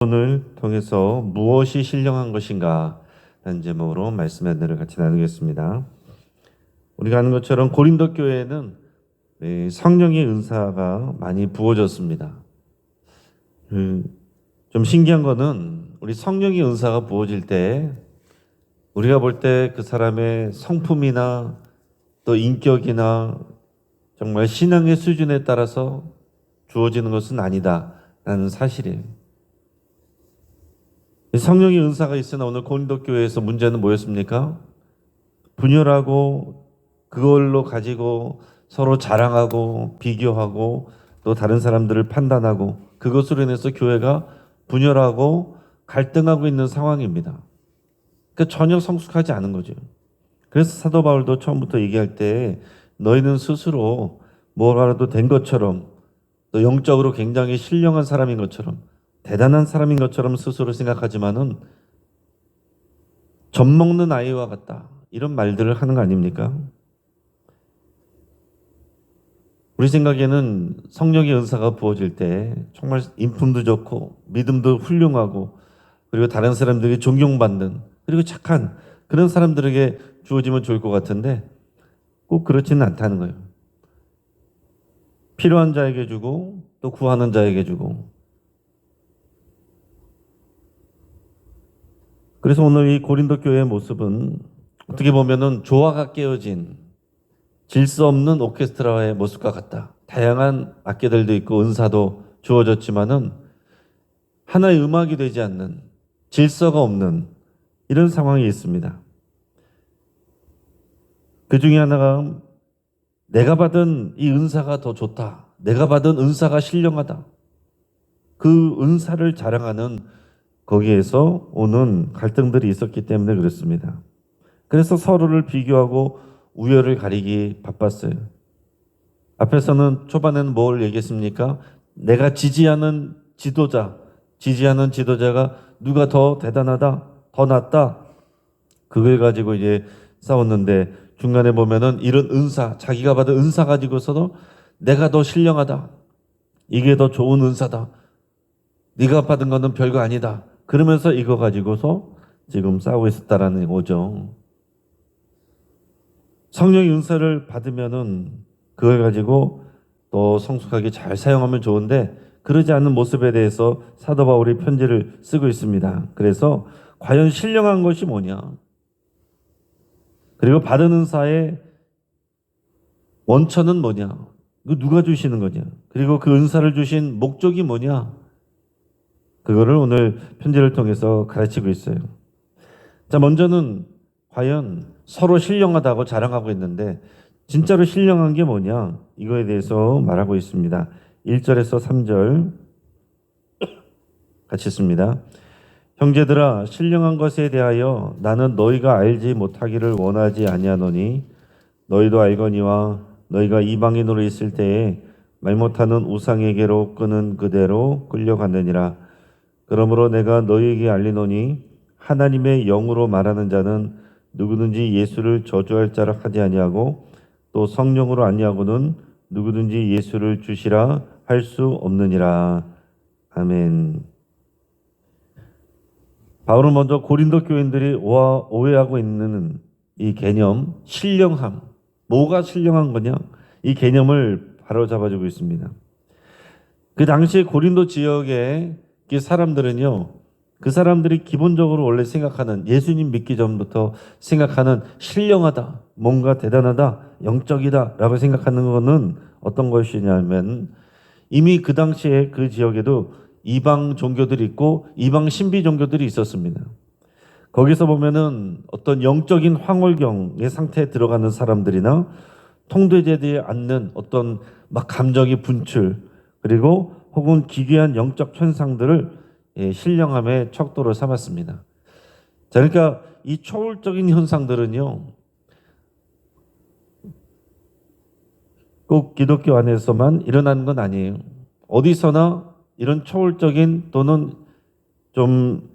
오늘 통해서 무엇이 신령한 것인가 라는 제목으로 말씀의 은혜를 같이 나누겠습니다. 우리가 아는 것처럼 고린도 교회에는 성령의 은사가 많이 부어졌습니다. 좀 신기한 거는 우리 성령의 은사가 부어질 때 우리가 볼 때 그 사람의 성품이나 또 인격이나 정말 신앙의 수준에 따라서 주어지는 것은 아니다라는 사실이에요. 성령의 은사가 있으나 오늘 고린도 교회에서 문제는 뭐였습니까? 분열하고 그걸로 가지고 서로 자랑하고 비교하고 또 다른 사람들을 판단하고 그것으로 인해서 교회가 분열하고 갈등하고 있는 상황입니다. 그러니까 전혀 성숙하지 않은 거죠. 그래서 사도 바울도 처음부터 얘기할 때 너희는 스스로 뭐라도 된 것처럼 또 영적으로 굉장히 신령한 사람인 것처럼 대단한 사람인 것처럼 스스로 생각하지만은 젖 먹는 아이와 같다. 이런 말들을 하는 거 아닙니까? 우리 생각에는 성령의 은사가 부어질 때 정말 인품도 좋고 믿음도 훌륭하고 그리고 다른 사람들이 존경받는 그리고 착한 그런 사람들에게 주어지면 좋을 것 같은데 꼭 그렇지는 않다는 거예요. 필요한 자에게 주고 또 구하는 자에게 주고 그래서 오늘 이 고린도 교회의 모습은 어떻게 보면은 조화가 깨어진 질서 없는 오케스트라의 모습과 같다. 다양한 악기들도 있고 은사도 주어졌지만은 하나의 음악이 되지 않는 질서가 없는 이런 상황이 있습니다. 그 중에 하나가 내가 받은 이 은사가 더 좋다. 내가 받은 은사가 신령하다. 그 은사를 자랑하는 거기에서 오는 갈등들이 있었기 때문에 그렇습니다. 그래서 서로를 비교하고 우열을 가리기 바빴어요. 앞에서는 초반에는 뭘 얘기했습니까? 내가 지지하는 지도자가 누가 더 대단하다, 더 낫다. 그걸 가지고 이제 싸웠는데 중간에 보면은 이런 은사, 자기가 받은 은사 가지고서도 내가 더 신령하다. 이게 더 좋은 은사다. 네가 받은 거는 별거 아니다. 그러면서 이거 가지고서 지금 싸우고 있었다라는 거죠. 성령의 은사를 받으면은 그걸 가지고 또 성숙하게 잘 사용하면 좋은데 그러지 않는 모습에 대해서 사도 바울이 편지를 쓰고 있습니다. 그래서 과연 신령한 것이 뭐냐? 그리고 받은 은사의 원천은 뭐냐? 이거 누가 주시는 거냐? 그리고 그 은사를 주신 목적이 뭐냐? 그거를 오늘 편지를 통해서 가르치고 있어요. 자, 먼저는 과연 서로 신령하다고 자랑하고 있는데 진짜로 신령한 게 뭐냐? 이거에 대해서 말하고 있습니다. 1절에서 3절 같이 읽습니다. 형제들아 신령한 것에 대하여 나는 너희가 알지 못하기를 원하지 아니하노니 너희도 알거니와 너희가 이방인으로 있을 때에 말 못하는 우상에게로 끄는 그대로 끌려갔느니라. 그러므로 내가 너희에게 알리노니 하나님의 영으로 말하는 자는 누구든지 예수를 저주할 자라 하지 아니하고 또 성령으로 아니하고는 누구든지 예수를 주시라 할 수 없느니라. 아멘. 바울은 먼저 고린도 교인들이 오해하고 있는 이 개념, 신령함. 뭐가 신령한 거냐? 이 개념을 바로잡아주고 있습니다. 그 당시 고린도 지역의 사람들은요, 그 사람들이 기본적으로 원래 생각하는 예수님 믿기 전부터 생각하는 신령하다, 뭔가 대단하다, 영적이다 라고 생각하는 것은 어떤 것이냐면 이미 그 당시에 그 지역에도 이방 종교들이 있고 이방 신비 종교들이 있었습니다. 거기서 보면은 어떤 영적인 황홀경의 상태에 들어가는 사람들이나 통되지 않는 어떤 막 감정의 분출 그리고 혹은 기괴한 영적 현상들을 신령함의 척도로 삼았습니다. 자, 그러니까 이 초월적인 현상들은요, 꼭 기독교 안에서만 일어나는 건 아니에요. 어디서나 이런 초월적인 또는 좀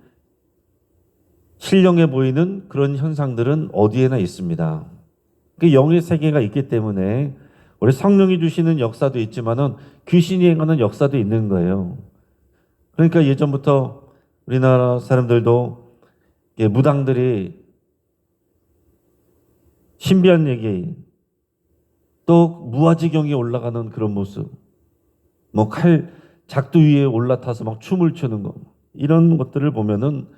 신령해 보이는 그런 현상들은 어디에나 있습니다. 그 영의 세계가 있기 때문에 우리 성령이 주시는 역사도 있지만은 귀신이 행하는 역사도 있는 거예요. 그러니까 예전부터 우리나라 사람들도 무당들이 신비한 얘기, 또 무아지경에 올라가는 그런 모습, 뭐 작두 위에 올라타서 막 춤을 추는 거, 이런 것들을 보면은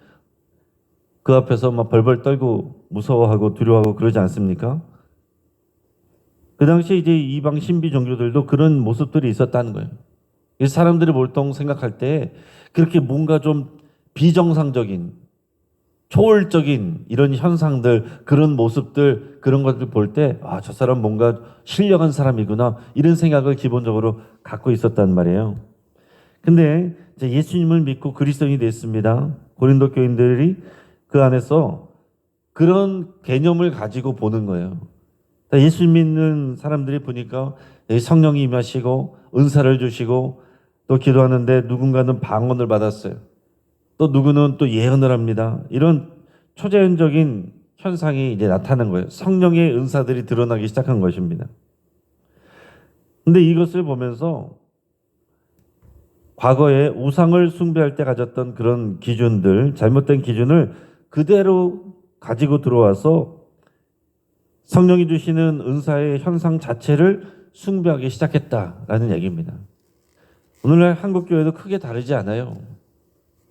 그 앞에서 막 벌벌 떨고 무서워하고 두려워하고 그러지 않습니까? 그 당시에 이제 이방 신비 종교들도 그런 모습들이 있었다는 거예요. 이 사람들이 보통 생각할 때 그렇게 뭔가 좀 비정상적인, 초월적인 이런 현상들, 그런 모습들, 그런 것들 볼 때, 아, 저 사람 뭔가 신령한 사람이구나, 이런 생각을 기본적으로 갖고 있었단 말이에요. 근데 이제 예수님을 믿고 그리스도인이 됐습니다. 고린도 교인들이 그 안에서 그런 개념을 가지고 보는 거예요. 예수 믿는 사람들이 보니까 성령이 임하시고 은사를 주시고 또 기도하는데 누군가는 방언을 받았어요. 또 누구는 또 예언을 합니다. 이런 초자연적인 현상이 이제 나타난 거예요. 성령의 은사들이 드러나기 시작한 것입니다. 근데 이것을 보면서 과거에 우상을 숭배할 때 가졌던 그런 기준들, 잘못된 기준을 그대로 가지고 들어와서 성령이 주시는 은사의 현상 자체를 숭배하기 시작했다라는 얘기입니다. 오늘날 한국교회도 크게 다르지 않아요.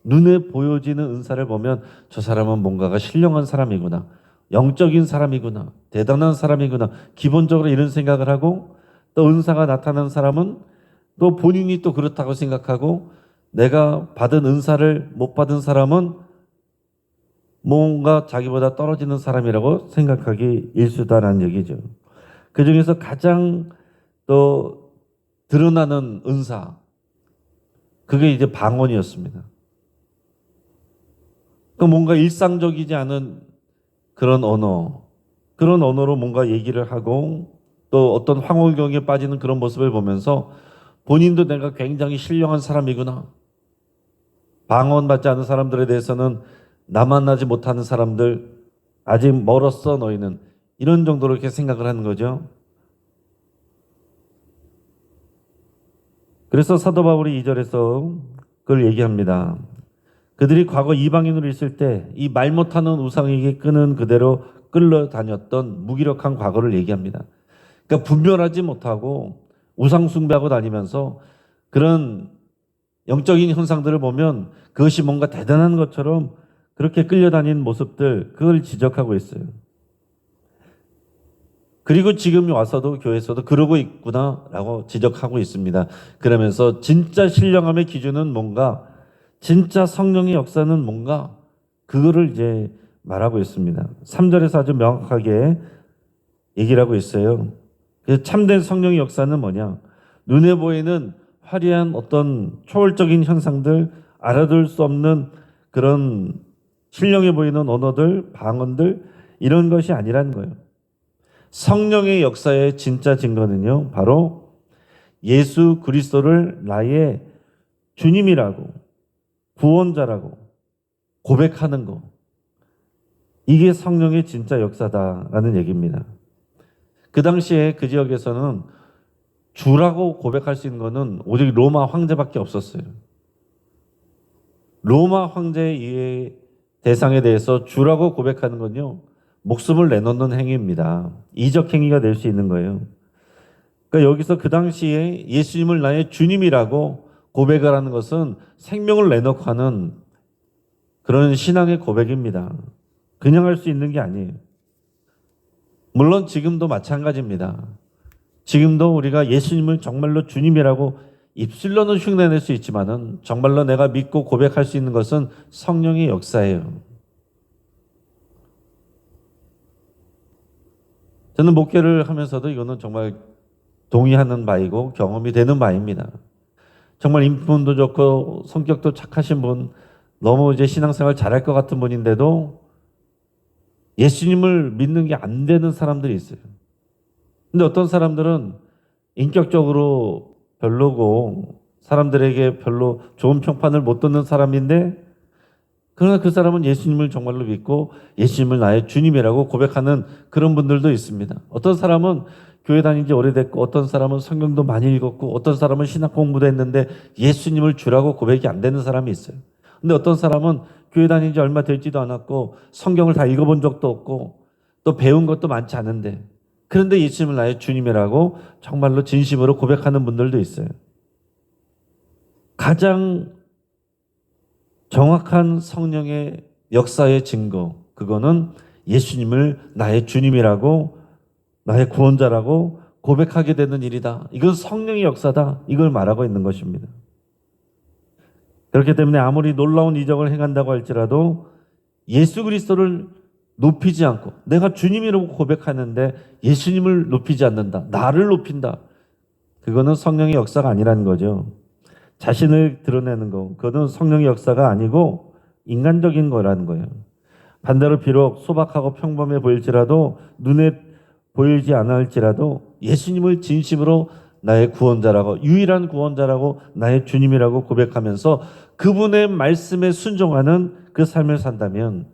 눈에 보여지는 은사를 보면 저 사람은 뭔가가 신령한 사람이구나, 영적인 사람이구나, 대단한 사람이구나, 기본적으로 이런 생각을 하고, 또 은사가 나타난 사람은 또 본인이 또 그렇다고 생각하고, 내가 받은 은사를 못 받은 사람은 뭔가 자기보다 떨어지는 사람이라고 생각하기 일수다라는 얘기죠. 그 중에서 가장 또 드러나는 은사, 그게 이제 방언이었습니다. 그러니까 뭔가 일상적이지 않은 그런 언어, 그런 언어로 뭔가 얘기를 하고 또 어떤 황홀경에 빠지는 그런 모습을 보면서 본인도 내가 굉장히 신령한 사람이구나, 방언 받지 않은 사람들에 대해서는 나 만나지 못하는 사람들, 아직 멀었어 너희는, 이런 정도로 이렇게 생각을 하는 거죠. 그래서 사도 바울이 2절에서 그걸 얘기합니다. 그들이 과거 이방인으로 있을 때 이 말 못하는 우상에게 끄는 그대로 끌려다녔던 무기력한 과거를 얘기합니다. 그러니까 분별하지 못하고 우상 숭배하고 다니면서 그런 영적인 현상들을 보면 그것이 뭔가 대단한 것처럼 그렇게 끌려다니는 모습들, 그걸 지적하고 있어요. 그리고 지금 와서도 교회에서도 그러고 있구나라고 지적하고 있습니다. 그러면서 진짜 신령함의 기준은 뭔가, 진짜 성령의 역사는 뭔가, 그거를 이제 말하고 있습니다. 3절에서 아주 명확하게 얘기를 하고 있어요. 그래서 참된 성령의 역사는 뭐냐? 눈에 보이는 화려한 어떤 초월적인 현상들, 알아둘 수 없는 그런 신령해 보이는 언어들, 방언들, 이런 것이 아니라는 거예요. 성령의 역사의 진짜 증거는요, 바로 예수 그리스도를 나의 주님이라고, 구원자라고 고백하는 거. 이게 성령의 진짜 역사다라는 얘기입니다. 그 당시에 그 지역에서는 주라고 고백할 수 있는 것은 오직 로마 황제밖에 없었어요. 로마 황제의 대상에 대해서 주라고 고백하는 건요, 목숨을 내놓는 행위입니다. 이적 행위가 될 수 있는 거예요. 그러니까 여기서 그 당시에 예수님을 나의 주님이라고 고백을 하는 것은 생명을 내놓고 하는 그런 신앙의 고백입니다. 그냥 할 수 있는 게 아니에요. 물론 지금도 마찬가지입니다. 지금도 우리가 예수님을 정말로 주님이라고 입술로는 흉내낼 수 있지만은 정말로 내가 믿고 고백할 수 있는 것은 성령의 역사예요. 저는 목회를 하면서도 이거는 정말 동의하는 바이고 경험이 되는 바입니다. 정말 인품도 좋고 성격도 착하신 분, 너무 이제 신앙생활 잘할 것 같은 분인데도 예수님을 믿는 게 안 되는 사람들이 있어요. 근데 어떤 사람들은 인격적으로 별로고 사람들에게 별로 좋은 평판을 못 듣는 사람인데, 그러나 그 사람은 예수님을 정말로 믿고 예수님을 나의 주님이라고 고백하는 그런 분들도 있습니다. 어떤 사람은 교회 다닌 지 오래됐고, 어떤 사람은 성경도 많이 읽었고, 어떤 사람은 신학 공부도 했는데 예수님을 주라고 고백이 안 되는 사람이 있어요. 근데 어떤 사람은 교회 다닌 지 얼마 되지도 않았고 성경을 다 읽어본 적도 없고 또 배운 것도 많지 않은데, 그런데 예수님을 나의 주님이라고 정말로 진심으로 고백하는 분들도 있어요. 가장 정확한 성령의 역사의 증거, 그거는 예수님을 나의 주님이라고, 나의 구원자라고 고백하게 되는 일이다. 이건 성령의 역사다. 이걸 말하고 있는 것입니다. 그렇기 때문에 아무리 놀라운 이적을 행한다고 할지라도 예수 그리스도를 높이지 않고, 내가 주님이라고 고백하는데 예수님을 높이지 않는다, 나를 높인다, 그거는 성령의 역사가 아니라는 거죠. 자신을 드러내는 거, 그거는 성령의 역사가 아니고 인간적인 거라는 거예요. 반대로 비록 소박하고 평범해 보일지라도, 눈에 보이지 않을지라도 예수님을 진심으로 나의 구원자라고, 유일한 구원자라고, 나의 주님이라고 고백하면서 그분의 말씀에 순종하는 그 삶을 산다면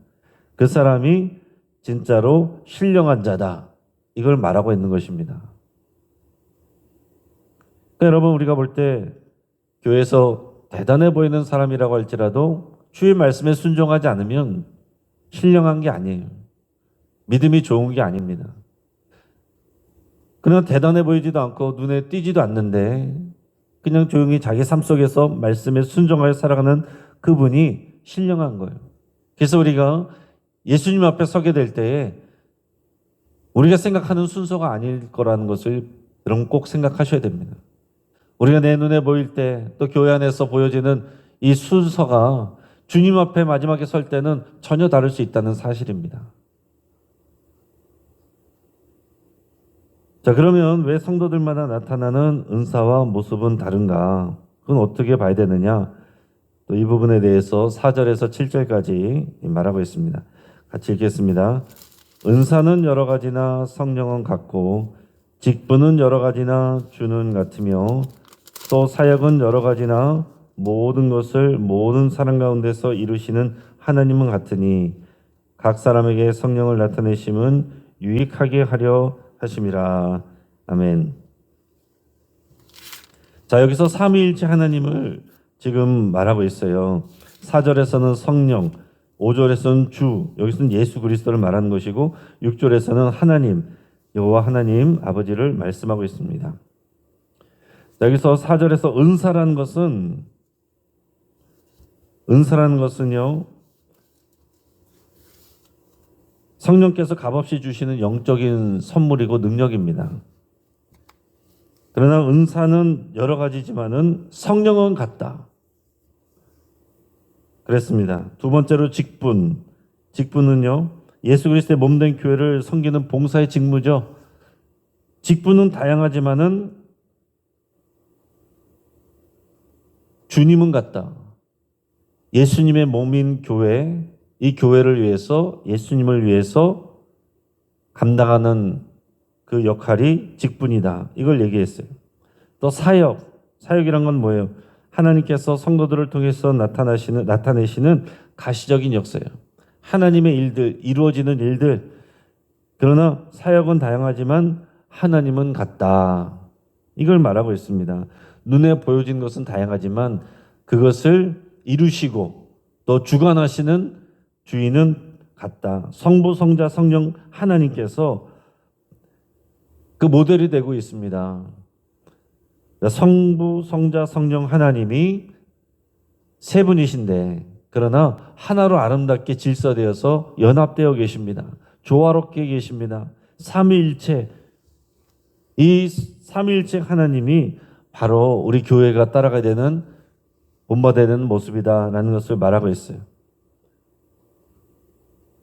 그 사람이 진짜로 신령한 자다, 이걸 말하고 있는 것입니다. 그러니까 여러분, 우리가 볼 때 교회에서 대단해 보이는 사람이라고 할지라도 주의 말씀에 순종하지 않으면 신령한 게 아니에요. 믿음이 좋은 게 아닙니다. 그냥 대단해 보이지도 않고 눈에 띄지도 않는데 그냥 조용히 자기 삶 속에서 말씀에 순종하여 살아가는 그분이 신령한 거예요. 그래서 우리가 예수님 앞에 서게 될 때에 우리가 생각하는 순서가 아닐 거라는 것을 여러분 꼭 생각하셔야 됩니다. 우리가 내 눈에 보일 때, 또 교회 안에서 보여지는 이 순서가 주님 앞에 마지막에 설 때는 전혀 다를 수 있다는 사실입니다. 자, 그러면 왜 성도들마다 나타나는 은사와 모습은 다른가? 그건 어떻게 봐야 되느냐? 또 이 부분에 대해서 4절에서 7절까지 말하고 있습니다. 같이 읽겠습니다. 은사는 여러 가지나 성령은 같고, 직분은 여러 가지나 주는 같으며, 또 사역은 여러 가지나 모든 것을 모든 사람 가운데서 이루시는 하나님은 같으니 각 사람에게 성령을 나타내심은 유익하게 하려 하심이라. 아멘. 자, 여기서 삼위일체 하나님을 지금 말하고 있어요. 4절에서는 성령, 5절에서는 주, 여기서는 예수 그리스도를 말하는 것이고, 6절에서는 하나님, 여호와 하나님 아버지를 말씀하고 있습니다. 여기서 4절에서 은사라는 것은요, 성령께서 값없이 주시는 영적인 선물이고 능력입니다. 그러나 은사는 여러 가지지만은 성령은 같다, 그랬습니다. 두 번째로 직분은요, 예수 그리스도의 몸된 교회를 섬기는 봉사의 직무죠. 직분은 다양하지만은 주님은 같다. 예수님의 몸인 교회, 이 교회를 위해서, 예수님을 위해서 감당하는 그 역할이 직분이다, 이걸 얘기했어요. 또 사역이란 건 뭐예요? 하나님께서 성도들을 통해서 나타내시는 가시적인 역사예요. 하나님의 일들, 이루어지는 일들. 그러나 사역은 다양하지만 하나님은 같다, 이걸 말하고 있습니다. 눈에 보여진 것은 다양하지만 그것을 이루시고 또 주관하시는 주인은 같다. 성부, 성자, 성령 하나님께서 그 모델이 되고 있습니다. 성부, 성자, 성령 하나님이 세 분이신데, 그러나 하나로 아름답게 질서되어서 연합되어 계십니다. 조화롭게 계십니다. 삼위일체, 이 삼위일체 하나님이 바로 우리 교회가 따라가야 되는, 본받아야 되는 모습이다라는 것을 말하고 있어요.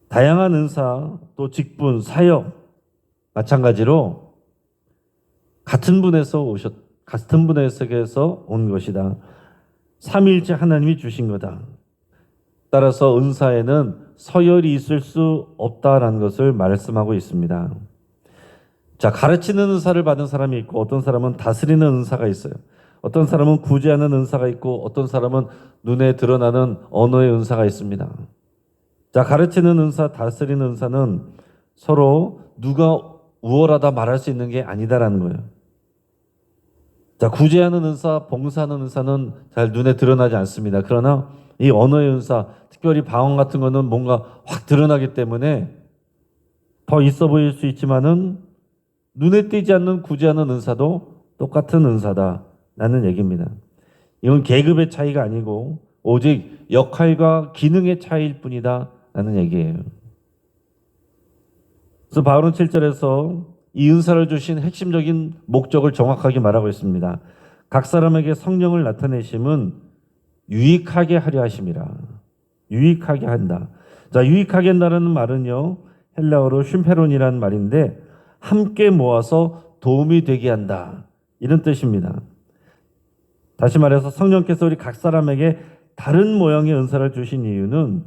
다양한 은사, 또 직분, 사역, 마찬가지로 같은 분에서 온 것이다. 삼위일체 하나님이 주신 거다. 따라서 은사에는 서열이 있을 수 없다라는 것을 말씀하고 있습니다. 자, 가르치는 은사를 받은 사람이 있고, 어떤 사람은 다스리는 은사가 있어요. 어떤 사람은 구제하는 은사가 있고, 어떤 사람은 눈에 드러나는 언어의 은사가 있습니다. 자, 가르치는 은사, 다스리는 은사는 서로 누가 우월하다 말할 수 있는 게 아니다라는 거예요. 자, 구제하는 은사, 봉사하는 은사는 잘 눈에 드러나지 않습니다. 그러나 이 언어의 은사, 특별히 방언 같은 거는 뭔가 확 드러나기 때문에 더 있어 보일 수 있지만은 눈에 띄지 않는 굳이 않은 은사도 똑같은 은사다라는 얘기입니다. 이건 계급의 차이가 아니고 오직 역할과 기능의 차이일 뿐이다라는 얘기예요. 그래서 바울은 7절에서 이 은사를 주신 핵심적인 목적을 정확하게 말하고 있습니다. 각 사람에게 성령을 나타내심은 유익하게 하려 하심이라. 유익하게 한다. 자, 유익하게 한다는 말은요, 헬라어로 쉼페론이라는 말인데 함께 모아서 도움이 되게 한다. 이런 뜻입니다. 다시 말해서 성령께서 우리 각 사람에게 다른 모양의 은사를 주신 이유는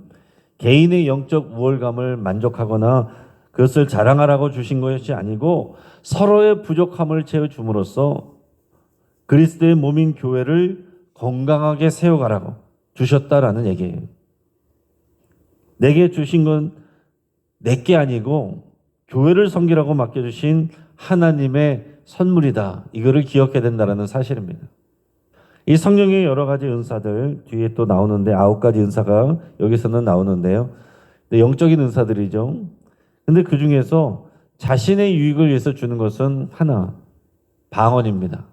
개인의 영적 우월감을 만족하거나 그것을 자랑하라고 주신 것이 아니고 서로의 부족함을 채워줌으로써 그리스도의 몸인 교회를 건강하게 세워가라고 주셨다라는 얘기예요. 내게 주신 건 내게 아니고 교회를 섬기라고 맡겨주신 하나님의 선물이다. 이거를 기억해야 된다는 사실입니다. 이 성령의 여러 가지 은사들 뒤에 또 나오는데 9가지 은사가 여기서는 나오는데요. 영적인 은사들이죠. 근데 그 중에서 자신의 유익을 위해서 주는 것은 하나, 방언입니다.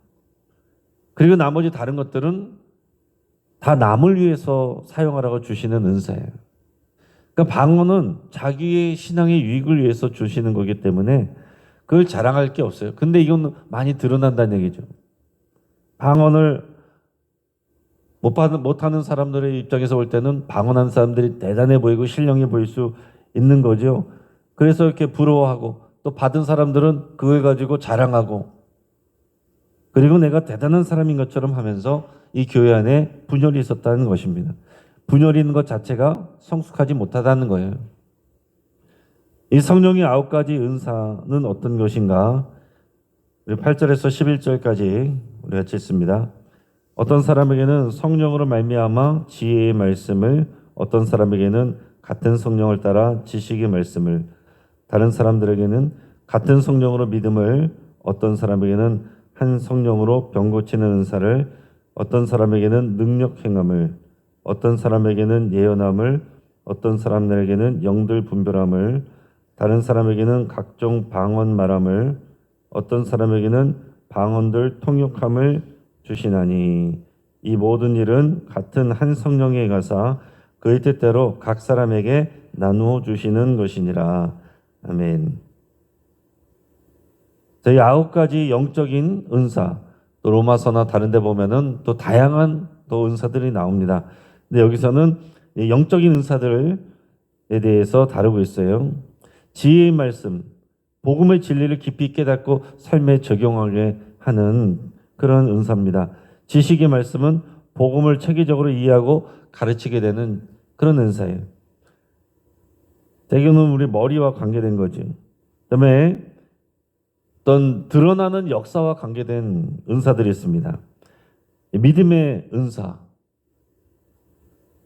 그리고 나머지 다른 것들은 다 남을 위해서 사용하라고 주시는 은사예요. 그러니까 방언은 자기의 신앙의 유익을 위해서 주시는 거기 때문에 그걸 자랑할 게 없어요. 근데 이건 많이 드러난다는 얘기죠. 방언을 못하는 사람들의 입장에서 볼 때는 방언한 사람들이 대단해 보이고 신령해 보일 수 있는 거죠. 그래서 이렇게 부러워하고 또 받은 사람들은 그걸 가지고 자랑하고 그리고 내가 대단한 사람인 것처럼 하면서 이 교회 안에 분열이 있었다는 것입니다. 분열이 있는 것 자체가 성숙하지 못하다는 거예요. 이 성령의 9가지 은사는 어떤 것인가? 우리 8절에서 11절까지 우리 같이 읽습니다. 어떤 사람에게는 성령으로 말미암아 지혜의 말씀을, 어떤 사람에게는 같은 성령을 따라 지식의 말씀을, 다른 사람들에게는 같은 성령으로 믿음을, 어떤 사람에게는 한 성령으로 병 고치는 은사를, 어떤 사람에게는 능력 행함을, 어떤 사람에게는 예언함을, 어떤 사람들에게는 영들 분별함을, 다른 사람에게는 각종 방언 말함을, 어떤 사람에게는 방언들 통역함을 주시나니 이 모든 일은 같은 한 성령의 가사 그의 뜻대로 각 사람에게 나누어 주시는 것이니라. 아멘. 저희 9가지 영적인 은사, 또 로마서나 다른 데 보면은 또 다양한 또 은사들이 나옵니다. 근데 여기서는 영적인 은사들에 대해서 다루고 있어요. 지혜의 말씀, 복음의 진리를 깊이 깨닫고 삶에 적용하게 하는 그런 은사입니다. 지식의 말씀은 복음을 체계적으로 이해하고 가르치게 되는 그런 은사예요. 대개는 우리 머리와 관계된 거죠. 그다음에 어떤 드러나는 역사와 관계된 은사들이 있습니다. 믿음의 은사.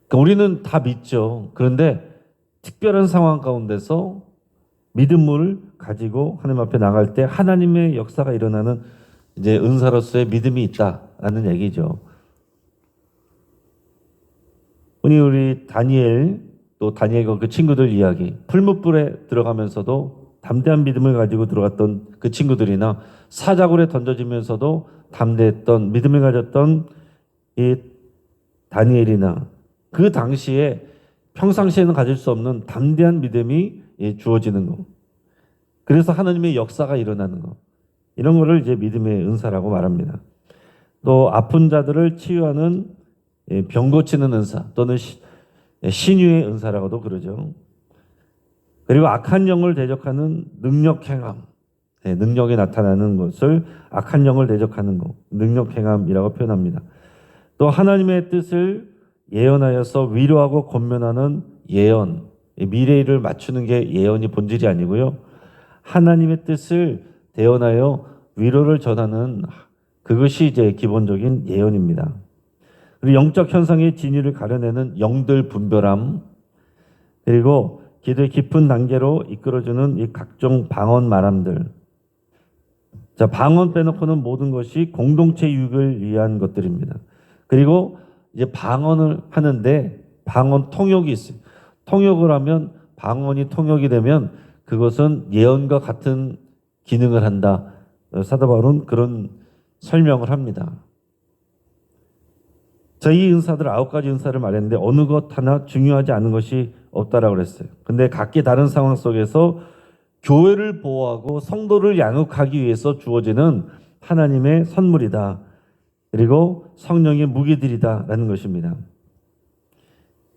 그러니까 우리는 다 믿죠. 그런데 특별한 상황 가운데서 믿음을 가지고 하나님 앞에 나갈 때 하나님의 역사가 일어나는 이제 은사로서의 믿음이 있다라는 얘기죠. 우리 다니엘 또 다니엘과 그 친구들 이야기, 풀무불에 들어가면서도 담대한 믿음을 가지고 들어갔던 그 친구들이나 사자굴에 던져지면서도 담대했던 믿음을 가졌던 이 다니엘이나 그 당시에 평상시에는 가질 수 없는 담대한 믿음이 주어지는 거. 그래서 하나님의 역사가 일어나는 거. 이런 거를 이제 믿음의 은사라고 말합니다. 또 아픈 자들을 치유하는 병 고치는 은사 또는 신유의 은사라고도 그러죠. 그리고 악한 영을 대적하는 능력 행함. 능력이 나타나는 것을 악한 영을 대적하는 것, 능력 행함이라고 표현합니다. 또 하나님의 뜻을 예언하여서 위로하고 권면하는 예언. 미래를 맞추는 게 예언이 본질이 아니고요. 하나님의 뜻을 대언하여 위로를 전하는 그것이 이제 기본적인 예언입니다. 그리고 영적 현상의 진위를 가려내는 영들 분별함, 그리고 기도의 깊은 단계로 이끌어주는 이 각종 방언 말함들. 자, 방언 빼놓고는 모든 것이 공동체 유익을 위한 것들입니다. 그리고 이제 방언을 하는데 방언 통역이 있어요. 통역을 하면 방언이 통역이 되면 그것은 예언과 같은 기능을 한다. 사도 바울은 그런 설명을 합니다. 이 은사들 9가지 은사를 말했는데 어느 것 하나 중요하지 않은 것이 없다라고 그랬어요. 근데 각기 다른 상황 속에서 교회를 보호하고 성도를 양육하기 위해서 주어지는 하나님의 선물이다. 그리고 성령의 무기들이다라는 것입니다.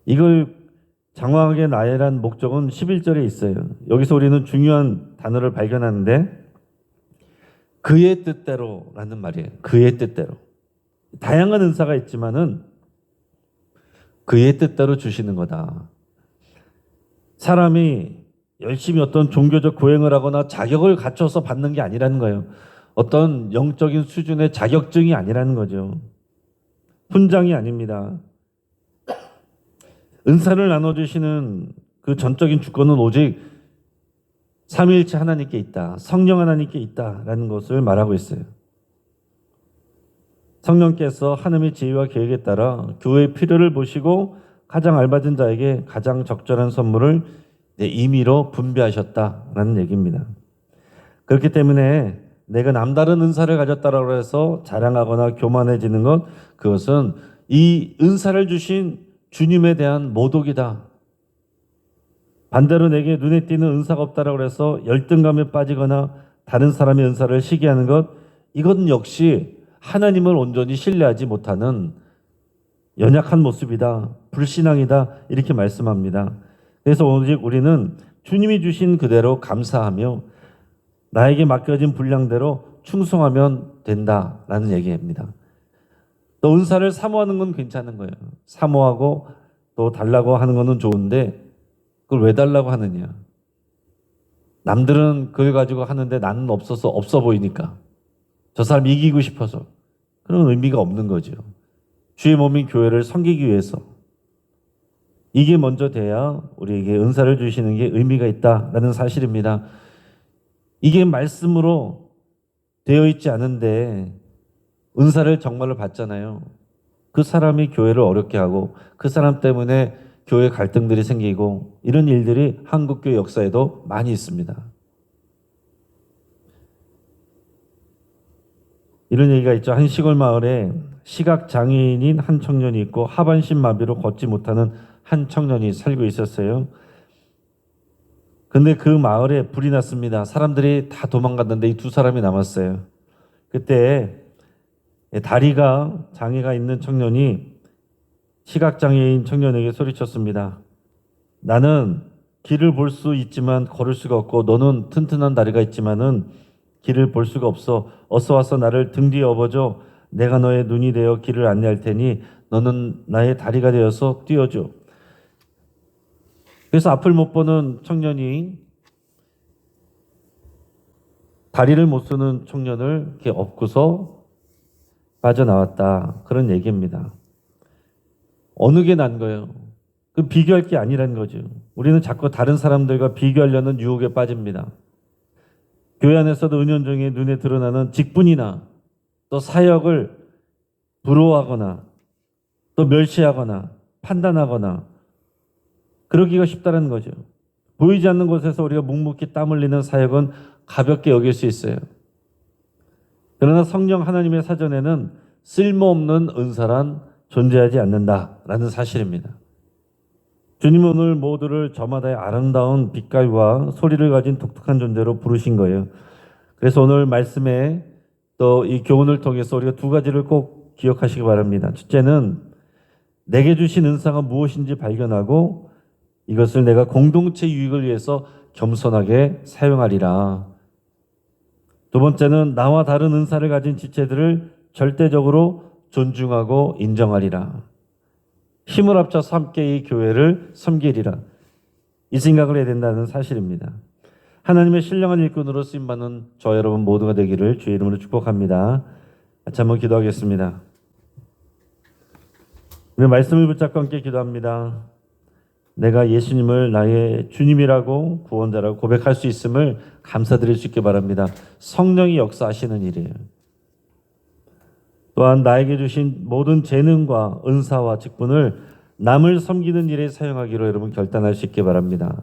이걸 장황하게 나열한 목적은 11절에 있어요. 여기서 우리는 중요한 단어를 발견하는데 그의 뜻대로라는 말이에요. 그의 뜻대로. 다양한 은사가 있지만은 그의 뜻대로 주시는 거다. 사람이 열심히 어떤 종교적 고행을 하거나 자격을 갖춰서 받는 게 아니라는 거예요. 어떤 영적인 수준의 자격증이 아니라는 거죠. 훈장이 아닙니다. 은사를 나눠주시는 그 전적인 주권은 오직 삼위일체 하나님께 있다. 성령 하나님께 있다라는 것을 말하고 있어요. 성령께서 하나님의 지혜와 계획에 따라 교회의 필요를 보시고 가장 알맞은 자에게 가장 적절한 선물을 임의로 분배하셨다라는 얘기입니다. 그렇기 때문에 내가 남다른 은사를 가졌다라고 해서 자랑하거나 교만해지는 것, 그것은 이 은사를 주신 주님에 대한 모독이다. 반대로 내게 눈에 띄는 은사가 없다라고 해서 열등감에 빠지거나 다른 사람의 은사를 시기하는 것, 이건 역시 하나님을 온전히 신뢰하지 못하는 연약한 모습이다. 불신앙이다. 이렇게 말씀합니다. 그래서 오직 우리는 주님이 주신 그대로 감사하며 나에게 맡겨진 분량대로 충성하면 된다라는 얘기입니다. 또 은사를 사모하는 건 괜찮은 거예요. 사모하고 또 달라고 하는 거는 좋은데 그걸 왜 달라고 하느냐. 남들은 그걸 가지고 하는데 나는 없어서 없어 보이니까. 저 사람 이기고 싶어서. 그런 의미가 없는 거죠. 주의 몸인 교회를 섬기기 위해서. 이게 먼저 돼야 우리에게 은사를 주시는 게 의미가 있다라는 사실입니다. 이게 말씀으로 되어 있지 않은데 은사를 정말로 받잖아요. 그 사람이 교회를 어렵게 하고 그 사람 때문에 교회 갈등들이 생기고 이런 일들이 한국교회 역사에도 많이 있습니다. 이런 얘기가 있죠. 한 시골 마을에 시각장애인인 한 청년이 있고 하반신 마비로 걷지 못하는 한 청년이 살고 있었어요. 근데 그 마을에 불이 났습니다. 사람들이 다 도망갔는데 이 두 사람이 남았어요. 그때 다리가 장애가 있는 청년이 시각장애인 청년에게 소리쳤습니다. 나는 길을 볼 수 있지만 걸을 수가 없고 너는 튼튼한 다리가 있지만은 길을 볼 수가 없어. 어서 와서 나를 등 뒤에 업어줘. 내가 너의 눈이 되어 길을 안내할 테니 너는 나의 다리가 되어서 뛰어줘. 그래서 앞을 못 보는 청년이 다리를 못 쓰는 청년을 이렇게 업고서 빠져나왔다. 그런 얘기입니다. 어느 게 난 거예요? 그 비교할 게 아니라는 거죠. 우리는 자꾸 다른 사람들과 비교하려는 유혹에 빠집니다. 교회 안에서도 은연중에 눈에 드러나는 직분이나 또 사역을 부러워하거나 또 멸시하거나 판단하거나 그러기가 쉽다는 거죠. 보이지 않는 곳에서 우리가 묵묵히 땀 흘리는 사역은 가볍게 여길 수 있어요. 그러나 성령 하나님의 사전에는 쓸모없는 은사란 존재하지 않는다라는 사실입니다. 주님 오늘 모두를 저마다의 아름다운 빛깔과 소리를 가진 독특한 존재로 부르신 거예요. 그래서 오늘 말씀에 또 이 교훈을 통해서 우리가 두 가지를 꼭 기억하시기 바랍니다. 첫째는 내게 주신 은사가 무엇인지 발견하고 이것을 내가 공동체 유익을 위해서 겸손하게 사용하리라. 두 번째는 나와 다른 은사를 가진 지체들을 절대적으로 존중하고 인정하리라. 힘을 합쳐서 함께 이 교회를 섬기리라. 이 생각을 해야 된다는 사실입니다. 하나님의 신령한 일꾼으로 쓰임받는 저 여러분 모두가 되기를 주의 이름으로 축복합니다. 같이 한번 기도하겠습니다. 우리 말씀을 붙잡고 함께 기도합니다. 내가 예수님을 나의 주님이라고 구원자라고 고백할 수 있음을 감사드릴 수 있게 바랍니다. 성령이 역사하시는 일이에요. 또한 나에게 주신 모든 재능과 은사와 직분을 남을 섬기는 일에 사용하기로 여러분 결단할 수 있기 바랍니다.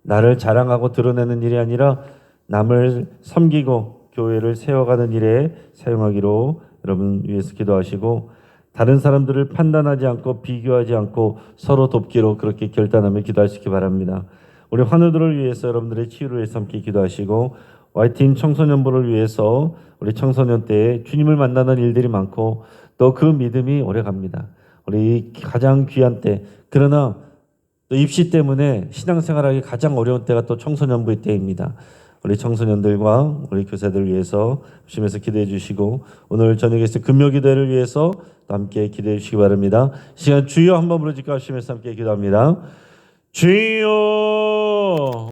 나를 자랑하고 드러내는 일이 아니라 남을 섬기고 교회를 세워가는 일에 사용하기로 여러분 위해서 기도하시고, 다른 사람들을 판단하지 않고 비교하지 않고 서로 돕기로 그렇게 결단하며 기도하시기 바랍니다. 우리 환우들을 위해서 여러분들의 치유를 위해서 함께 기도하시고, YTN 청소년부를 위해서 우리 청소년 때에 주님을 만나는 일들이 많고 또 그 믿음이 오래갑니다. 우리 가장 귀한 때, 그러나 또 입시 때문에 신앙생활하기 가장 어려운 때가 또 청소년부의 때입니다. 우리 청소년들과 우리 교사들 위해서 주시면서 기도해 주시고, 오늘 저녁에 금요기도회를 위해서 또 함께 기도해 주시기 바랍니다. 시간 주여 한번 부르짖고 하시면서 함께 기도합니다. 주여.